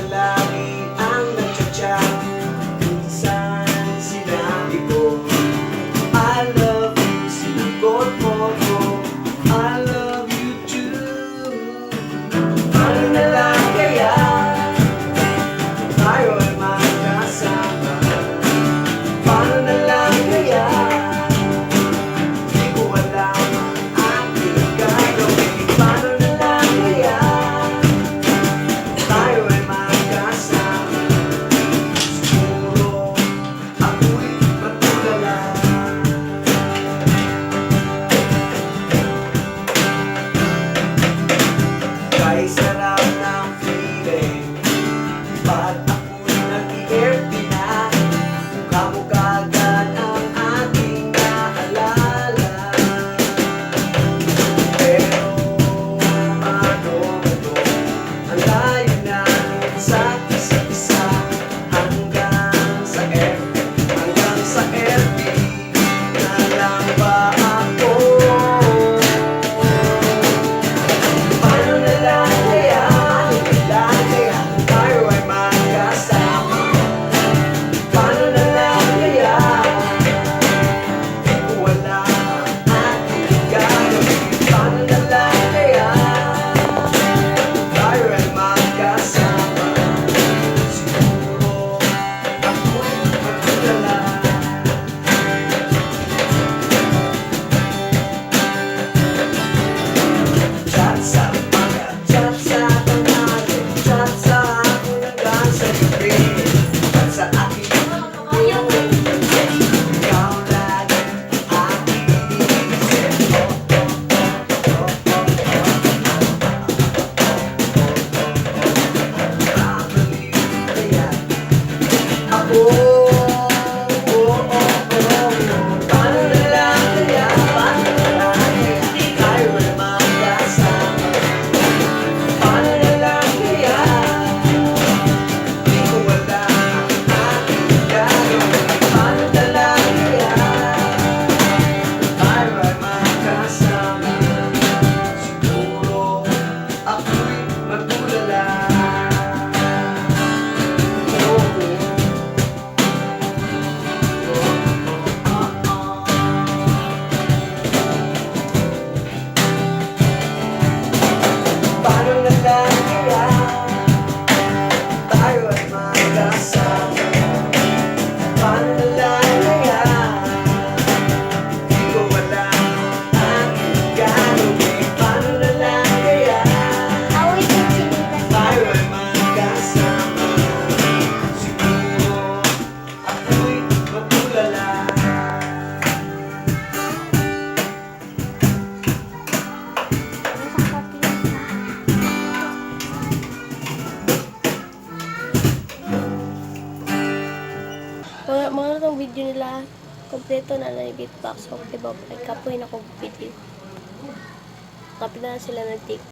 lagi ang nagchat-chat. Minsan sinabi ko I love you, sinagot mo ko I love you too. Paano na lang kaya tayo ay magkasama? Paano na lang kaya di ko alam ang aking gagawin? Paano na lang kaya tayo ay magkasama? Siguro ako'y matulala. Kay sarap ng feeling pag ako'y nag-i-airplane na. Mukha mo kaagad ang aking naalala. Pero ano ito, ang layo namin sa isa't isa. Hanggang sa FB na lang ba ako? Paano na lang kaya tayo ay magkasama? Paano na lang kaya di ko alam ang aking gagawin? Paano na lang kaya tayo ay magkasama? Siguro ako'y magtulala. Chat sa umaga, chat sa tanghali, chat sa hapon hanggang sa gabi. Chat sa aking ikaw lagi aking inisip. Babalik kaya ako? Paano na lang kaya tayo ay magkasama? Paano na lang kaya di ko alam ang aking gagawin? Paano na lang kaya tayo ay magkasama? Siguro ako'y magtulala. Paano na lang kaya tayo ay magkasama? Paano na lang kaya di ko alam ang aking gagawin? Paano na lang kaya tayo ay magkasama? Siguro ako'y matulala. Mga itong video nila, kompleto na na beatbox. Okay ba? Kapoy na kong video. Kapit na sila ng tik.